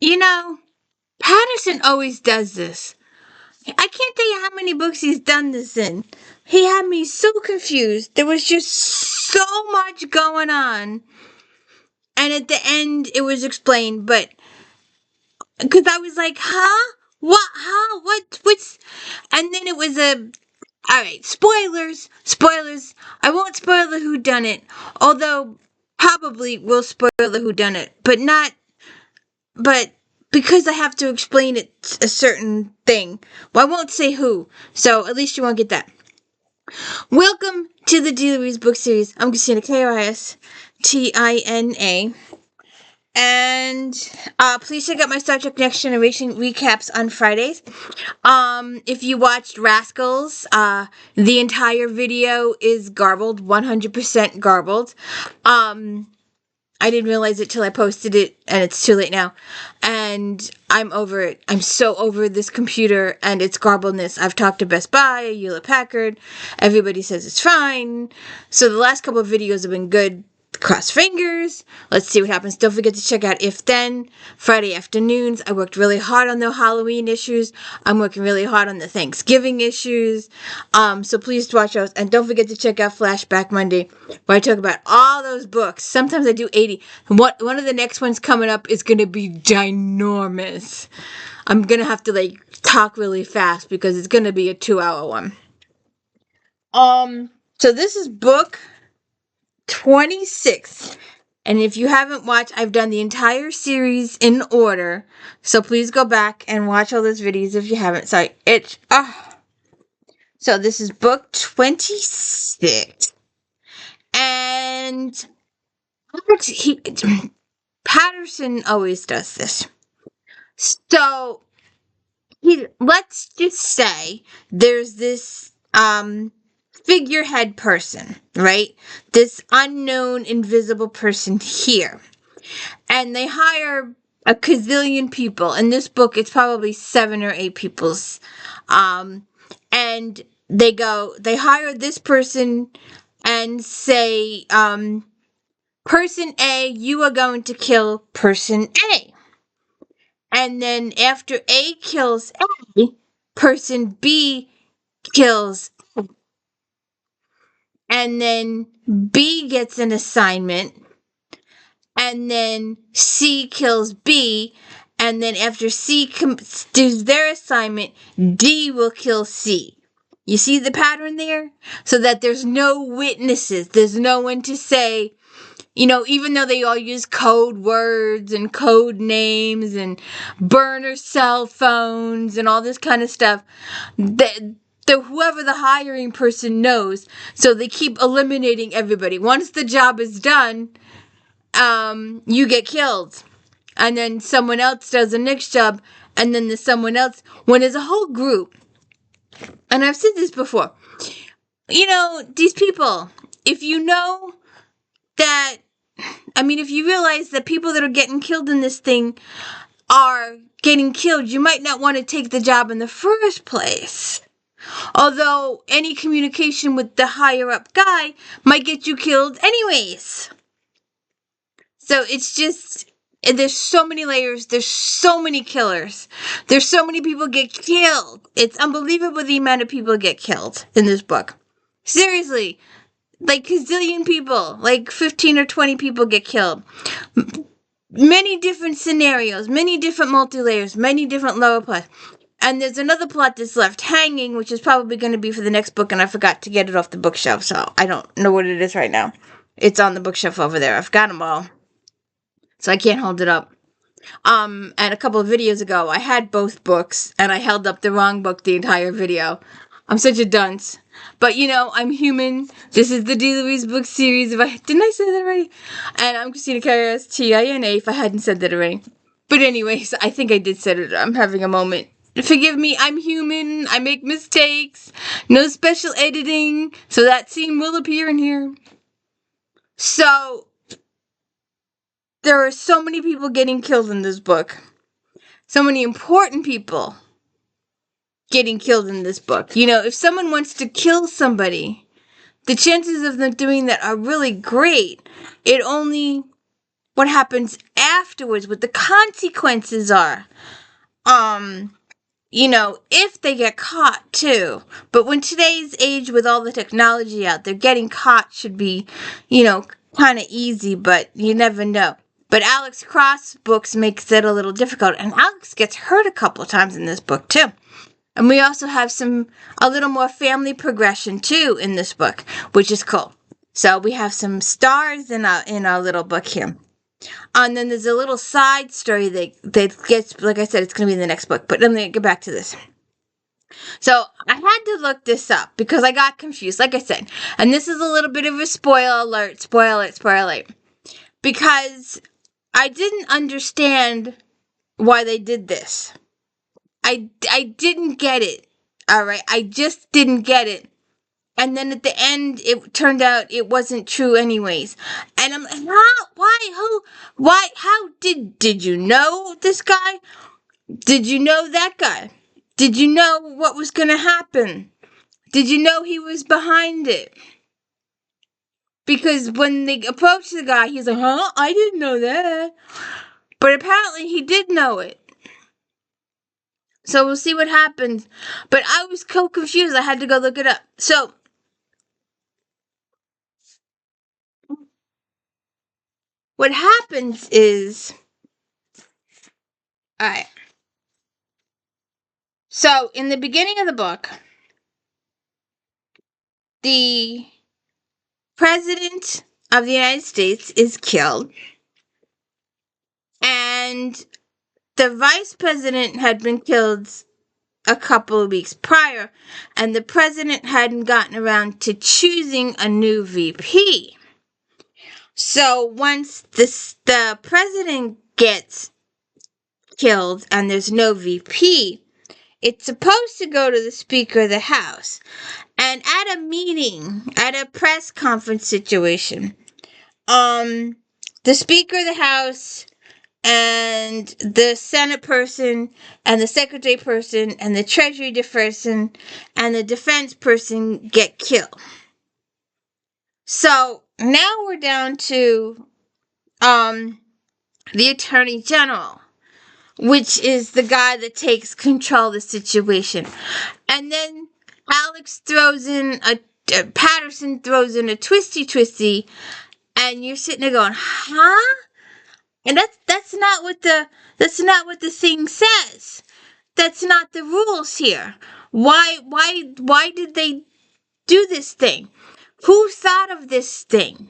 You know, Patterson always does this. I can't tell you how many books he's done this in. He had me so confused. There was just so much going on. And at the end, it was explained, but because I was like, huh? What? Huh? What's. And then it was a. Alright, spoilers. Spoilers. I won't spoil the whodunit, although probably will spoil the whodunit, but not. But because I have to explain it a certain thing. Well, I won't say who, so at least you won't get that. Welcome to the Dealer's book series. I'm Christina, Kristina. And please check out my Star Trek Next Generation recaps on Fridays. If you watched Rascals, the entire video is garbled, 100% garbled. I didn't realize it till I posted it, and it's too late now. And I'm over it. I'm so over this computer and its garbledness. I've talked to Best Buy, Hewlett Packard. Everybody says it's fine. So the last couple of videos have been good. Cross fingers. Let's see what happens. Don't forget to check out If Then, Friday afternoons. I worked really hard on the Halloween issues. I'm working really hard on the Thanksgiving issues. So please watch those. And don't forget to check out Flashback Monday, where I talk about all those books. Sometimes I do 80. One of the next ones coming up is going to be ginormous. I'm going to have to talk really fast because it's going to be a 2-hour one. So this is book 26. And if you haven't watched, I've done the entire series in order. So please go back and watch all those videos if you haven't. Sorry. So this is book 26. And Patterson always does this. So let's just say there's this figurehead person, right? This unknown, invisible person here. And they hire a gazillion people. In this book, it's probably 7 or 8 people's. And they hire this person and say, person A, you are going to kill person A. And then after A kills A, person B kills A. And then B gets an assignment, and then C kills B, and then after C does their assignment, D will kill C. You see the pattern there? So that there's no witnesses, there's no one to say, even though they all use code words and code names and burner cell phones and all this kind of stuff, whoever the hiring person knows, so they keep eliminating everybody. Once the job is done, you get killed. And then someone else does the next job, and then there's someone else. When there's a whole group, and I've said this before, these people, if you know that, if you realize that people that are getting killed in this thing are getting killed, you might not want to take the job in the first place. Although any communication with the higher up guy might get you killed anyways. So it's just, there's so many layers, there's so many killers, there's so many people get killed. It's unbelievable the amount of people get killed in this book. Seriously, gazillion people, 15 or 20 people get killed. Many different scenarios, many different multi-layers, many different lower plots. And there's another plot that's left hanging, which is probably going to be for the next book, and I forgot to get it off the bookshelf, so I don't know what it is right now. It's on the bookshelf over there. I've got them all, so I can't hold it up. And a couple of videos ago, I had both books, and I held up the wrong book the entire video. I'm such a dunce. But, I'm human. This is the Dealer's book series. Didn't I say that already? And I'm Christina, Kristina, if I hadn't said that already. But anyways, I think I did say it. I'm having a moment. Forgive me, I'm human, I make mistakes, no special editing, so that scene will appear in here. So, there are so many people getting killed in this book. So many important people getting killed in this book. If someone wants to kill somebody, the chances of them doing that are really great. what happens afterwards, what the consequences are. If they get caught too. But when today's age with all the technology out there, getting caught should be, kind of easy, but you never know. But Alex Cross books makes it a little difficult, and Alex gets hurt a couple of times in this book too. And we also have a little more family progression too in this book, which is cool. So we have some stars in our little book here. And then there's a little side story that gets, like I said, it's going to be in the next book. But let me get back to this. So I had to look this up because I got confused, like I said. And this is a little bit of a spoiler alert. Because I didn't understand why they did this. I didn't get it. All right. I just didn't get it. And then at the end, it turned out it wasn't true anyways. And I'm like, how did you know this guy? Did you know that guy? Did you know what was going to happen? Did you know he was behind it? Because when they approached the guy, he's like, I didn't know that. But apparently he did know it. So we'll see what happens. But I was so confused, I had to go look it up. So what happens is, alright. So in the beginning of the book, the President of the United States is killed, and the Vice President had been killed a couple of weeks prior, and the President hadn't gotten around to choosing a new VP. So once the President gets killed and there's no VP, it's supposed to go to the Speaker of the House. And at a meeting, at a press conference situation, the Speaker of the House and the Senate person and the Secretary person and the Treasury person and the Defense person get killed. So now we're down to the Attorney General, which is the guy that takes control of the situation. And then Patterson throws in a twisty, and you're sitting there going, huh? And that's not what the thing says. That's not the rules here. Why did they do this thing? Who thought of this thing?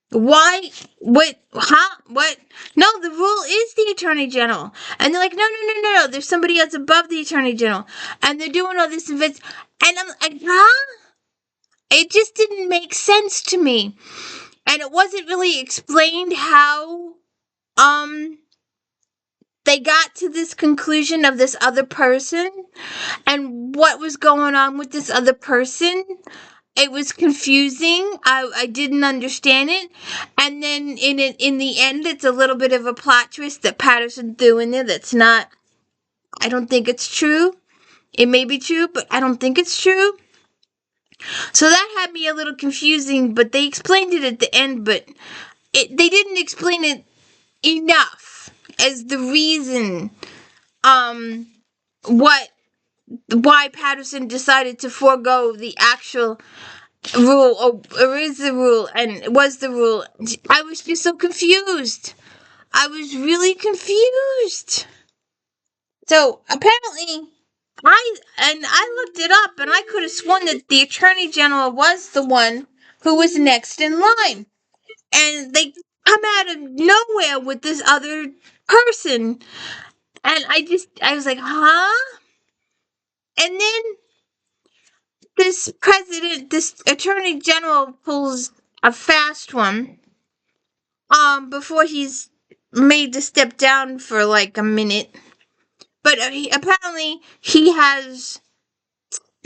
Why? What? Huh? What? No, the rule is the Attorney General. And they're like, no. There's somebody else above the Attorney General. And they're doing all this. And I'm like, huh? It just didn't make sense to me. And it wasn't really explained how, they got to this conclusion of this other person and what was going on with this other person. It was confusing. I didn't understand it. And then in the end, it's a little bit of a plot twist that Patterson threw in there that's not, I don't think it's true. It may be true, but I don't think it's true. So that had me a little confusing, but they explained it at the end, but they didn't explain it enough as the reason why Patterson decided to forego the actual rule, or is the rule, and was the rule. I was just so confused. I was really confused. So apparently, I looked it up, and I could have sworn that the Attorney General was the one who was next in line, and they come out of nowhere with this other person, and I was like, huh? And then this Attorney General pulls a fast one, before he's made to step down for like a minute. But apparently he has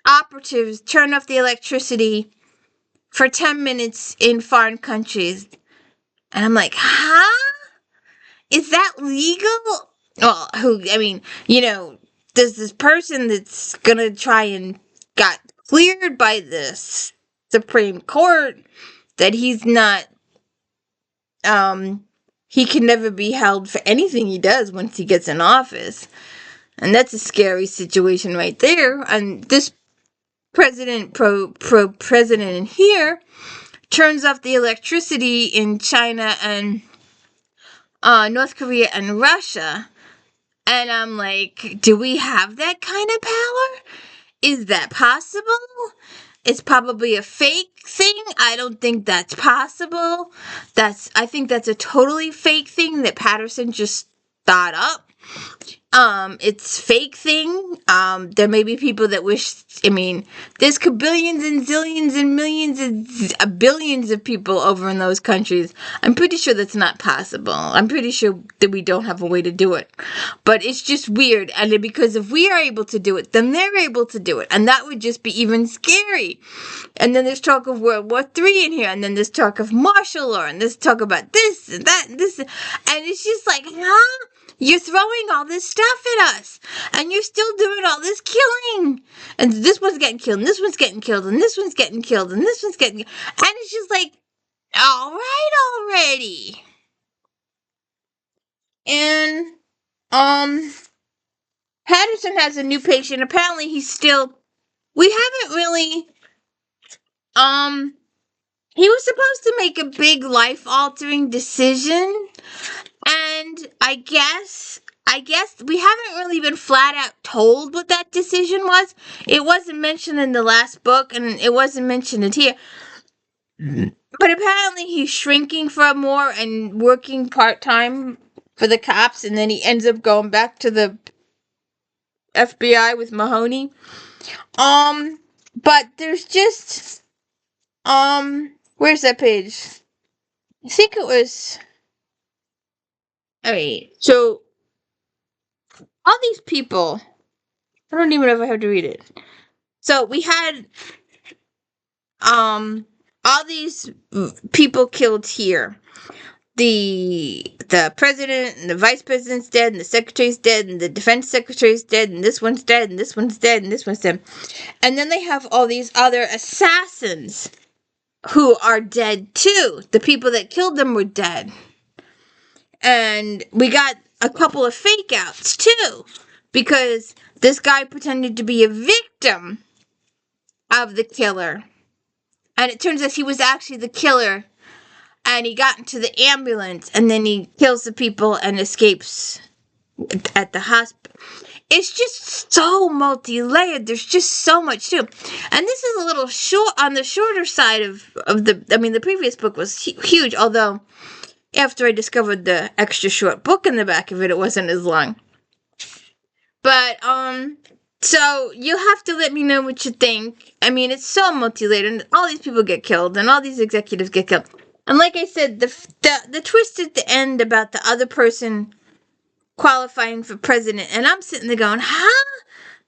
operatives turn off the electricity for 10 minutes in foreign countries. And I'm like, huh? Is that legal? Well, there's this person that's gonna try and got cleared by the Supreme Court that he's not he can never be held for anything he does once he gets in office. And that's a scary situation right there. And this president in here turns off the electricity in China and North Korea and Russia. And I'm like, do we have that kind of power? Is that possible? It's probably a fake thing. I don't think that's possible. I think that's a totally fake thing that Patterson just thought up. It's fake thing. There may be people that wish, there's kabillions and zillions and millions and billions of people over in those countries. I'm pretty sure that's not possible. I'm pretty sure that we don't have a way to do it. But it's just weird. And because if we are able to do it, then they're able to do it. And that would just be even scary. And then there's talk of World War III in here. And then there's talk of martial law. And there's talk about this and that and this. And it's just like, huh? You're throwing all this stuff at us, and you're still doing all this killing. And this one's getting killed, and this one's getting killed, and this one's getting killed, and this one's getting... And it's just like, all right already. And, Patterson has a new patient. Apparently we haven't really, he was supposed to make a big life-altering decision. And I guess we haven't really been flat out told what that decision was. It wasn't mentioned in the last book, and it wasn't mentioned in here. But apparently he's shrinking for more and working part-time for the cops, and then he ends up going back to the FBI with Mahoney. But there's just, where's that page? I think it was... Alright, so all these people, I don't even know if I have to read it. So we had all these people killed here. The president and the vice president's dead, and the secretary's dead, and the defense secretary's dead, and this one's dead, and this one's dead, and this one's dead. And then they have all these other assassins who are dead too. The people that killed them were dead. And we got a couple of fake outs too, because this guy pretended to be a victim of the killer, and it turns out he was actually the killer, and he got into the ambulance, and then he kills the people and escapes at the hospital. It's just so multi-layered. There's just so much to it. And this is a little short, on the shorter side of the previous book was huge, although after I discovered the extra short book in the back of it, it wasn't as long. But, so you have to let me know what you think. It's so multi-layered, and all these people get killed, and all these executives get killed. And like I said, the twist at the end about the other person qualifying for president, and I'm sitting there going, huh?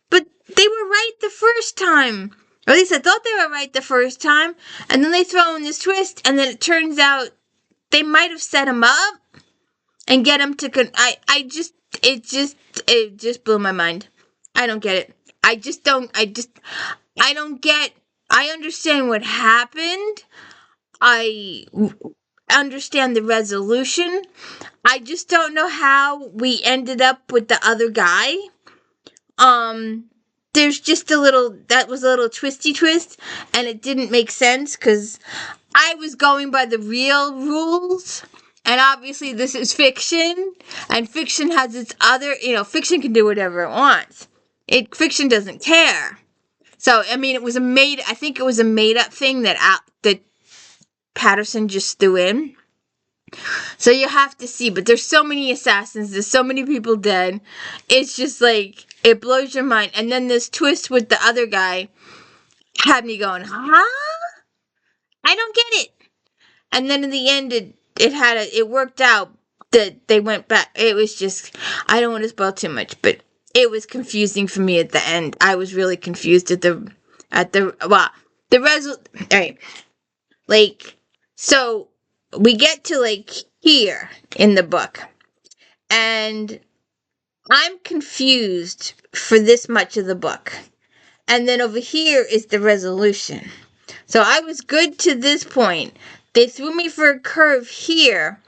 But they were right the first time. Or at least I thought they were right the first time. And then they throw in this twist, and then it turns out they might have set him up and get him to... It just blew my mind. I don't get it. I don't get... I understand what happened. I understand the resolution. I just don't know how we ended up with the other guy. There's just that was a little twisty twist, and it didn't make sense, because I was going by the real rules, and obviously this is fiction, and fiction has its other, fiction can do whatever it wants. Fiction doesn't care. So, I think it was a made-up thing that Patterson just threw in. So you have to see, but there's so many assassins, there's so many people dead, it's just like, it blows your mind. And then this twist with the other guy had me going, huh? I don't get it. And then in the end, it worked out that they went back. It was just, I don't want to spoil too much, but it was confusing for me at the end. I was really confused alright. So we get to here in the book, and I'm confused for this much of the book. And then over here is the resolution. So I was good to this point. They threw me for a curve here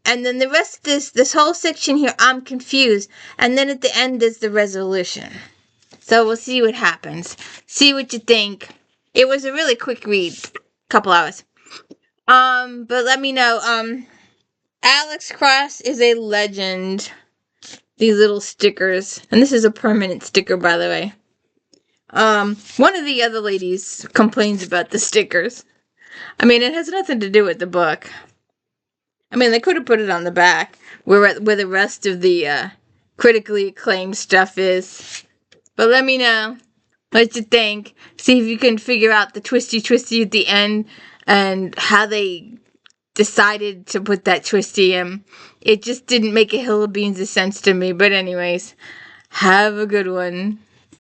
And then the rest of this whole section here, I'm confused. And then at the end is the resolution. So we'll see what happens. See what you think. It was a really quick read. Couple hours. But let me know. Alex Cross is a legend. These little stickers. And this is a permanent sticker, by the way. One of the other ladies complains about the stickers. I mean, it has nothing to do with the book. I mean, they could have put it on the back, where the rest of the critically acclaimed stuff is. But let me know what you think. See if you can figure out the twisty at the end and how they decided to put that twisty in. It just didn't make a hill of beans of sense to me. But anyways, have a good one.